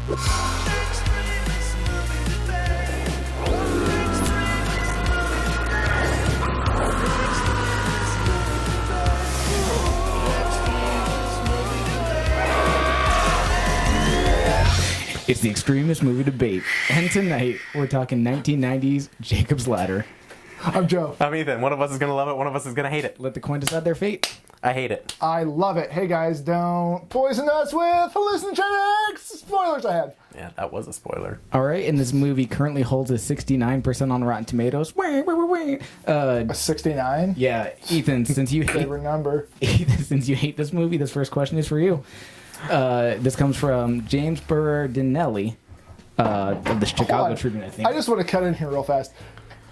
It's the Extremist movie debate, and tonight we're talking 1990s Jacob's Ladder. I'm Joe. I'm Ethan. One of us is going to love it, one of us is going to hate it. Let the coin decide their fate. I hate it. I love it. Hey guys, don't poison us with hallucinogenics! Spoilers ahead. Yeah, that was a spoiler. All right, and this movie currently holds a 69% on Rotten Tomatoes. A 69? Yeah, Ethan, since you hate, Favorite number. Ethan, since you hate this movie, this first question is for you. This comes from James Berardinelli of the Chicago Tribune, I think. I just want to cut in here real fast.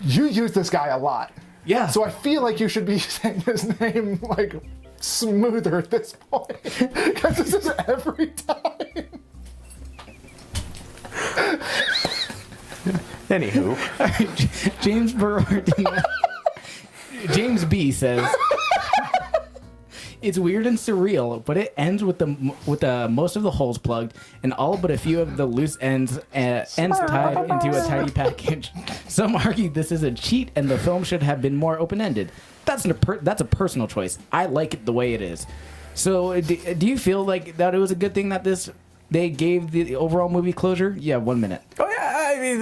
You use this guy a lot. Yeah. So I feel like you should be saying his name like smoother at this point. Because this is every time. Anywho. James Berardinelli. James B says, it's weird and surreal, but it ends with most of the holes plugged and all but a few of the loose ends tied into a tidy package. Some argue this is a cheat and the film should have been more open-ended. That's a personal choice. I like it the way it is. So, do you feel like that it was a good thing that they gave the overall movie closure? Yeah, 1 minute. Oh yeah, I mean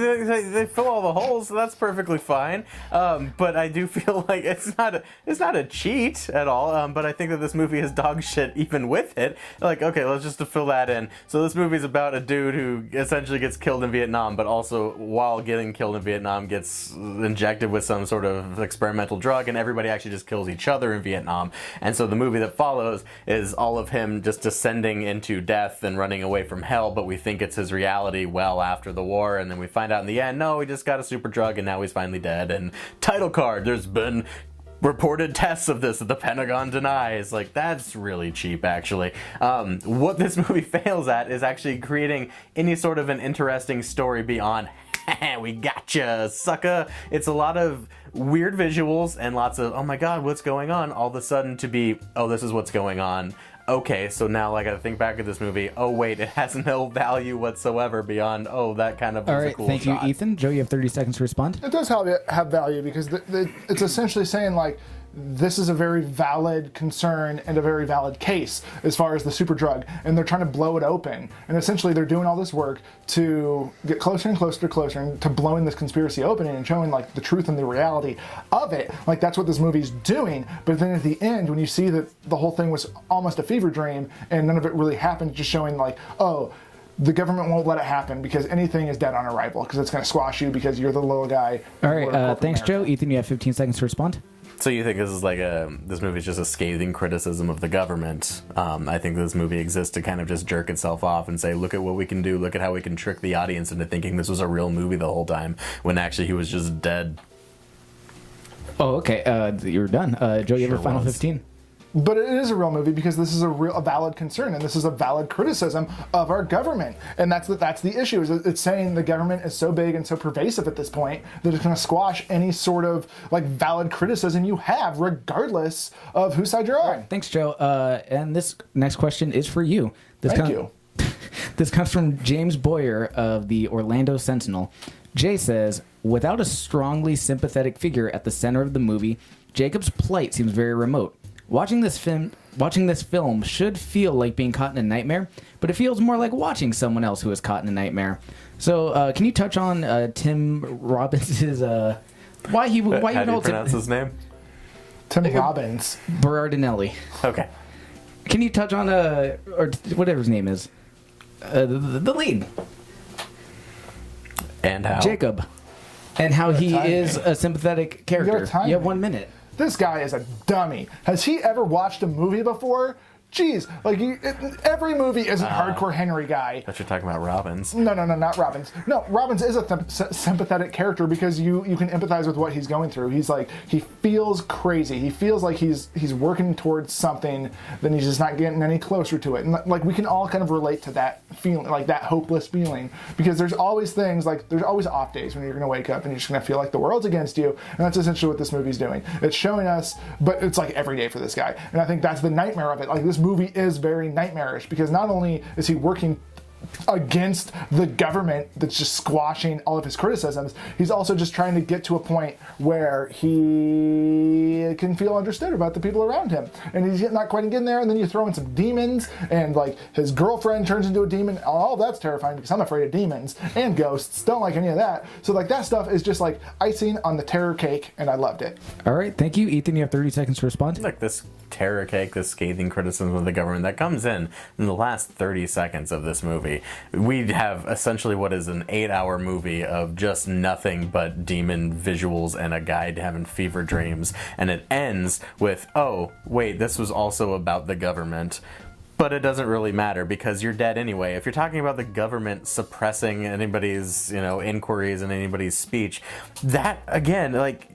they fill all the holes, so that's perfectly fine. But I do feel like it's not a cheat at all. But I think that this movie is dog shit even with it. Like, okay, let's just fill that in. So this movie's about a dude who essentially gets killed in Vietnam, but also while getting killed in Vietnam gets injected with some sort of experimental drug, and everybody actually just kills each other in Vietnam. And so the movie that follows is all of him just descending into death and running away from hell, but we think it's his reality well after the war, and then we find out in the end, no, he just got a super drug and now he's finally dead. And title card, there's been reported tests of this that the Pentagon denies. Like, that's really cheap, actually. What this movie fails at is actually creating any sort of an interesting story beyond we gotcha, sucker. It's a lot of weird visuals and lots of, oh my god, what's going on? All of a sudden to be, oh, this is what's going on. Okay, so now I gotta think back at this movie. Oh wait, it has no value whatsoever beyond, oh, that kind of was a cool thank shot. you, Ethan. Joe, you have 30 seconds to respond. It does have value because it's essentially saying like, this is a very valid concern and a very valid case as far as the super drug, and they're trying to blow it open. And essentially they're doing all this work to get closer and closer and to blowing this conspiracy open and showing like the truth and the reality of it. Like, that's what this movie's doing. But then at the end, when you see that the whole thing was almost a fever dream and none of it really happened, just showing like, oh, the government won't let it happen because anything is dead on arrival because it's going to squash you because you're the little guy. All right, thanks, Joe. Ethan, you have 15 seconds to respond. So you think this is like this movie is just a scathing criticism of the government? I think this movie exists to kind of just jerk itself off and say, look at what we can do, look at how we can trick the audience into thinking this was a real movie the whole time, when actually he was just dead. Oh, okay. You're done. Joe, you have a final 15. But it is a real movie because this is a valid concern, and this is a valid criticism of our government, and that's the issue. Is it's saying the government is so big and so pervasive at this point that it's going to squash any sort of like valid criticism you have, regardless of whose side you're on. Right, thanks, Joe. And this next question is for you. Thank you. This comes from James Boyer of the Orlando Sentinel. Jay says, without a strongly sympathetic figure at the center of the movie, Jacob's plight seems very remote. Watching this film should feel like being caught in a nightmare, but it feels more like watching someone else who is caught in a nightmare. So, can you touch on Tim Robbins' why he How do you pronounce his name? Tim Robbins. Berardinelli. Okay. Can you touch on or whatever his name is, the lead, and how Jacob, and how he is a sympathetic character? You have 1 minute. This guy is a dummy. Has he ever watched a movie before? Jeez, like every movie isn't hardcore Henry guy. But you're talking about Robbins. No, not Robbins. No, Robbins is a sympathetic character because you can empathize with what he's going through. He's like, he feels crazy. He feels like he's working towards something, then he's just not getting any closer to it. And like we can all kind of relate to that feeling, like that hopeless feeling, because there's always things like there's always off days when you're going to wake up and you're just going to feel like the world's against you. And that's essentially what this movie's doing. It's showing us, but it's like every day for this guy. And I think that's the nightmare of it. Like this movie is very nightmarish because not only is he working against the government that's just squashing all of his criticisms. He's also just trying to get to a point where he can feel understood about the people around him. And he's not quite getting there, and then you throw in some demons, and like his girlfriend turns into a demon. Oh, that's terrifying because I'm afraid of demons and ghosts. Don't like any of that. So like that stuff is just like icing on the terror cake, and I loved it. All right, thank you. Ethan, you have 30 seconds to respond. Like this terror cake, this scathing criticism of the government that comes in the last 30 seconds of this movie. We have essentially what is an 8-hour movie of just nothing but demon visuals and a guy having fever dreams, and it ends with, oh wait, this was also about the government. But it doesn't really matter because you're dead anyway. If you're talking about the government suppressing anybody's, inquiries and anybody's speech, that again, like,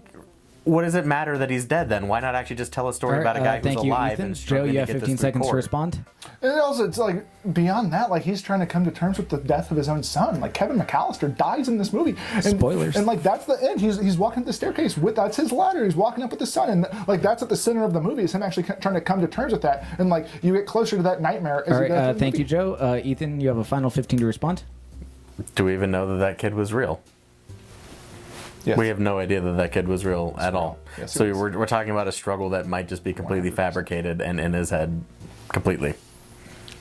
what does it matter that he's dead then? Why not actually just tell a story about a guy who's alive Ethan. and Joe, struggling you to have get 15 this seconds to record? respond. And also, it's like beyond that, like he's trying to come to terms with the death of his own son. Like Kevin McAllister dies in this movie. And, Spoilers. And like that's the end. He's walking up the staircase that's his ladder. He's walking up with his son, and like that's at the center of the movie. Is him actually trying to come to terms with that, and like you get closer to that nightmare. As All you go right, through the thank movie. you, Joe. Ethan, you have a final 15 to respond. Do we even know that kid was real? Yes. We have no idea that kid was real at all. Yes, it So is. we're talking about a struggle that might just be completely 100%. fabricated and in his head completely.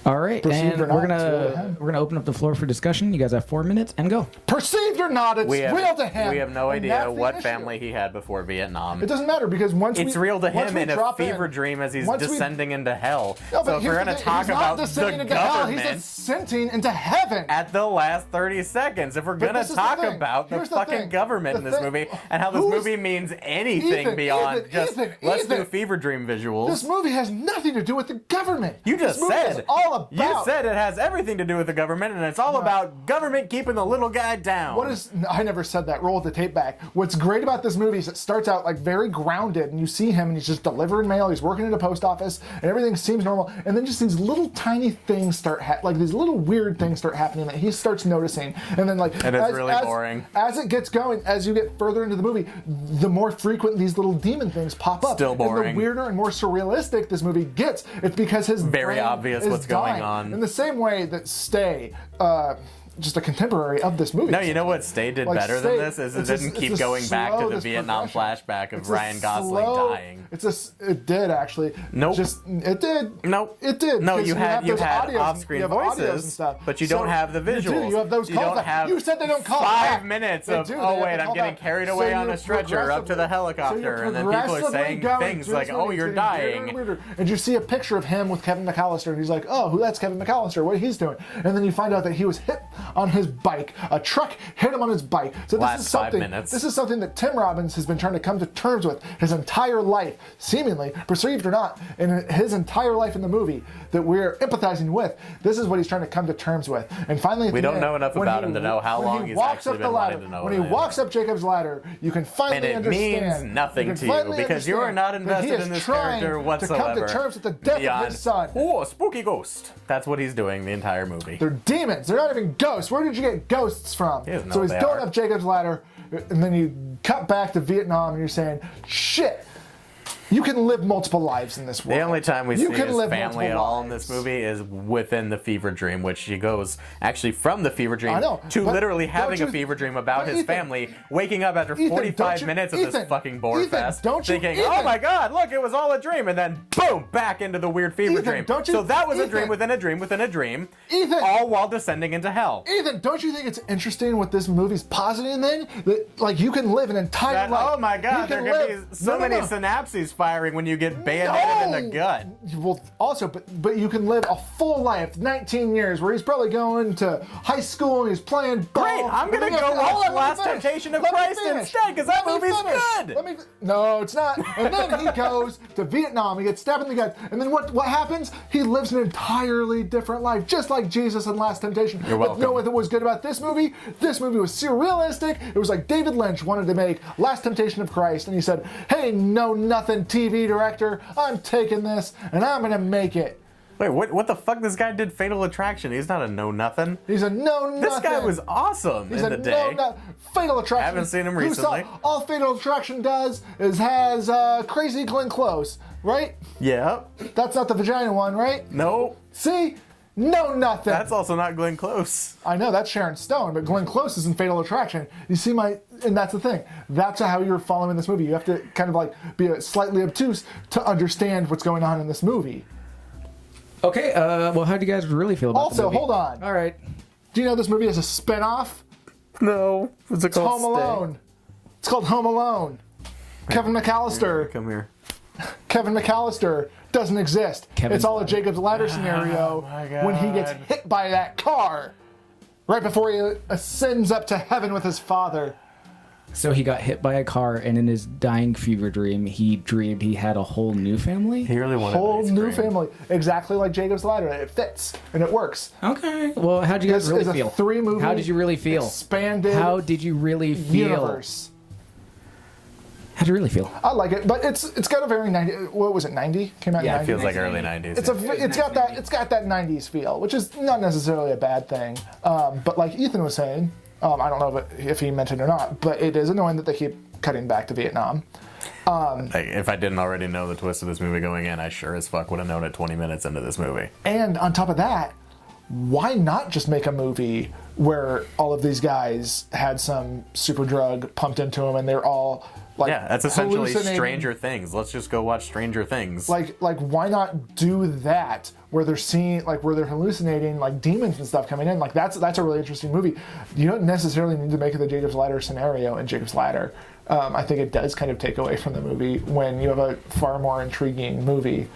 All right, Perceived and or we're not, it's real to him. gonna open up the floor for discussion. You guys have 4 minutes and go. Perceived or not, it's real to him. We have no And that's idea the what issue. family he had before Vietnam. It doesn't matter because It's real to once him we in a drop fever dream as he's once we- descending into hell. No, but So if we're here's going the to thing, talk he's not about descending the into hell, government he's ascending into heaven. at the last 30 seconds, if we're going this to is the talk thing. about the Here's the fucking thing. government in The this thing- movie and how this Who's- movie means anything beyond just let's do fever dream visuals. This movie has nothing to do with the government. You just this movie said is all about. You said it has everything to do with the government, and it's all about government keeping the little guy down. What is? I never said that. Roll the tape back. What's great about this movie is it starts out like very grounded, and you see him, and he's just delivering mail. He's working at a post office, and everything seems normal. And then just these little tiny things start, like these little weird things start happening that he starts noticing. And then like, And it's really boring. As it gets going, as you get further into the movie, the more frequent these little demon things pop up. Still boring. And the weirder and more surrealistic this movie gets, it's because his Very brain obvious is what's going dying. on. In the same way that Stay. Just a contemporary of this movie. No, you know what Stay did Like, better Stay, than this is it it's a- didn't it's keep a going back to slow, the this Vietnam progression. flashback of It's a Ryan Gosling slow- dying. It did actually. Nope. It did. Nope. It did. No, because you had those audios- off-screen you have audios and voices, stuff. but you don't have the You do. visuals. You have those You calls don't back. have You said they don't call 5 back. minutes They of, do. They oh have wait, to I'm call getting back. carried So away you're on a stretcher up to the so helicopter, you're and then people are progressively saying going things through like, this oh, movie. you're It's getting weirder dying. and weirder. And you see a picture of him with Kevin McAllister, and he's like, oh, that's Kevin McAllister, what he's doing. And then you find out that he was hit on his bike. A truck hit him on his bike. So Last this is 5 something. minutes. This is something that Tim Robbins has been trying to come to terms with his entire life, seemingly, perceived or not, in his entire life in the movie that we're empathizing with. This is what he's trying to come to terms with. And finally, at We the don't end, know enough when about he- him to know how when long he he's walks actually up the been ladder, wanting to know when he that. walks up Jacob's ladder, you can finally And it understand. means nothing can to you finally because you are understand not that invested he is in this trying character to whatsoever. come to terms with the death Beyond, of his son. oh, a spooky ghost. That's what he's doing the entire movie. They're demons. They're not even ghosts. Where did you get ghosts from? He doesn't know So what he's they going are. up Jacob's ladder, and then you cut back to Vietnam, and you're saying, "Shit, you can live multiple lives in this world." The only time we You see can his live family at multiple all in this lives. movie is within the fever dream, which he goes actually from the fever dream I know, to but literally having don't a you- fever dream about but his Ethan- family, waking up after Ethan, 45 don't you- minutes of this Ethan, fucking bore Ethan, fest, don't you- thinking, Ethan. oh my god, look, it was all a dream, and then boom, back into the weird fever Ethan, dream. don't you- So that was a Ethan. dream within a dream within a dream, Ethan. all while descending into hell. Ethan, don't you think it's interesting what this movie's positing then? That like you can live an entire That, life. oh my god, You there can could live- be so No, no, many no. synapses firing when you get bayoneted in the No! gut. Well, also, but you can live a full life, 19 years, where he's probably going to high school and he's playing ball. Great, I'm gonna go watch Last Temptation of Christ instead, 'cause that movie's good. No, it's not. And then he goes to Vietnam. He gets stabbed in the gut. And then what happens? He lives an entirely different life, just like Jesus in Last Temptation. You're welcome. But know what was good about this movie? This movie was surrealistic. It was like David Lynch wanted to make Last Temptation of Christ, and he said, "Hey, no nothing TV director, I'm taking this and I'm gonna make it." Wait, what the fuck? This guy did Fatal Attraction. He's not a know-nothing. He's a no-nothing. This guy was awesome He's in a the day. Fatal Attraction. Haven't seen him Who saw- recently. all Fatal Attraction does is has crazy Glenn Close, right? Yeah. That's not the vagina one, right? No. See, know nothing. That's also not Glenn Close. I know that's Sharon Stone, but Glenn Close is in Fatal Attraction. You see and that's the thing. That's how you're following this movie. You have to kind of like be slightly obtuse to understand what's going on in this movie. Okay, well, how do you guys really feel about the Also, movie? hold on. All right. Do you know this movie has a spin-off? No. What's it It's called? Home Alone. It's called Home Alone. Kevin McAllister. Come here. Kevin McAllister doesn't exist. Kevin's It's all a ladder. Jacob's Ladder scenario my God. when he gets hit by that car right before he ascends up to heaven with his father. So he got hit by a car, and in his dying fever dream, he dreamed he had a whole new family? He really wanted Whole ice new cream. family, exactly like Jacob's Ladder. It fits and it works. Okay. Well, how did you guys This really is a feel? 3-movie How did you really feel? expanded How did you really feel? universe. How did you really feel? I like it, but it's got a very 90. What was it? 90 came out. Yeah, in It 90? feels like early 90s. It's got that 90s feel, which is not necessarily a bad thing. But like Ethan was saying, I don't know if he meant it or not, but it is annoying that they keep cutting back to Vietnam. Like, if I didn't already know the twist of this movie going in, I sure as fuck would have known it 20 minutes into this movie. And on top of that, why not just make a movie where all of these guys had some super drug pumped into them and they're all like Yeah, that's essentially hallucinating? Stranger Things. Let's just go watch Stranger Things. Like why not do that where they're seeing where they're hallucinating like demons and stuff coming in? Like that's a really interesting movie. You don't necessarily need to make it the Jacob's Ladder scenario in Jacob's Ladder. I think it does kind of take away from the movie when you have a far more intriguing movie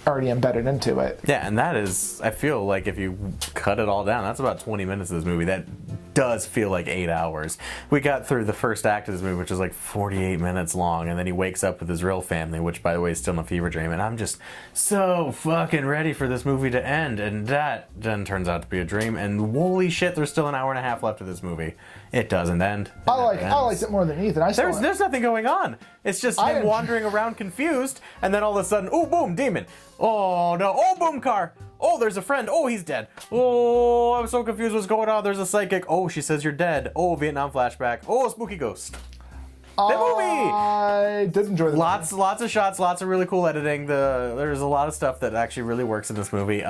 already embedded into it. Yeah, and that is, I feel like if you cut it all down, that's about 20 minutes of this movie. That does feel like 8 hours. We got through the first act of this movie, which is like 48 minutes long, and then he wakes up with his real family, which, by the way, is still in a fever dream, and I'm just so fucking ready for this movie to end, and that then turns out to be a dream, and holy shit, there's still an hour and a half left of this movie. It doesn't end. I liked it more than Ethan. There's nothing going on. It's just him wandering around confused, and then all of a sudden, oh, boom, demon. Oh, no. Oh, boom, car. Oh, there's a friend. Oh, he's dead. Oh, I'm so confused what's going on. There's a psychic. Oh, she says you're dead. Oh, Vietnam flashback. Oh, spooky ghost. The movie! I did enjoy the Lots of shots, lots of really cool editing. There's a lot of stuff that actually really works in this movie.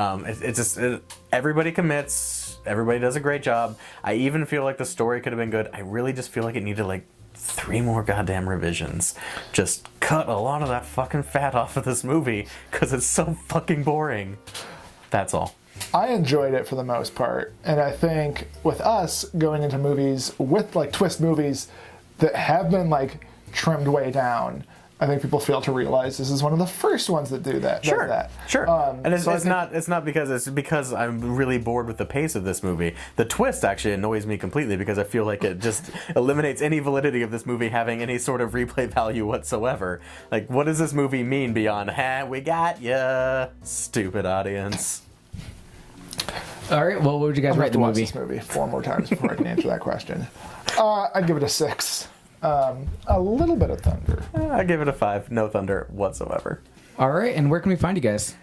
Everybody commits. Everybody does a great job. I even feel like the story could have been good. I really just feel like it needed like 3 more goddamn revisions. Just cut a lot of that fucking fat off of this movie because it's so fucking boring. That's all. I enjoyed it for the most part, and I think with us going into movies with like twist movies that have been like trimmed way down, I think people fail to realize this is one of the first ones that do that. Sure, does that. sure. And it's, so I it's think- not. It's not because it's because I'm really bored with the pace of this movie. The twist actually annoys me completely because I feel like it just eliminates any validity of this movie having any sort of replay value whatsoever. Like, what does this movie mean beyond? Ha, we got ya, stupid audience. All right, well, what would you guys I'm rate gonna the have to movie? watch this movie 4 more times before I can answer that question. I'd give it a 6. A little bit of thunder. I give it a 5. No thunder whatsoever. All right, and where can we find you guys?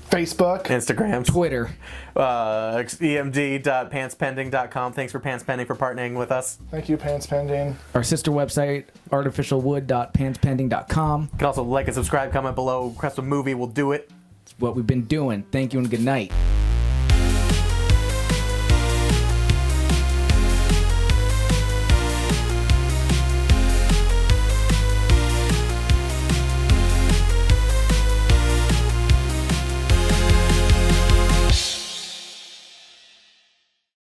Facebook. Instagram, Twitter. emd.pantspending.com. Thanks for Pantspending for partnering with us. Thank you, Pants Pending. Our sister website, artificialwood.pantspending.com. You can also like and subscribe, comment below, request a movie, we'll do it. It's what we've been doing. Thank you and good night.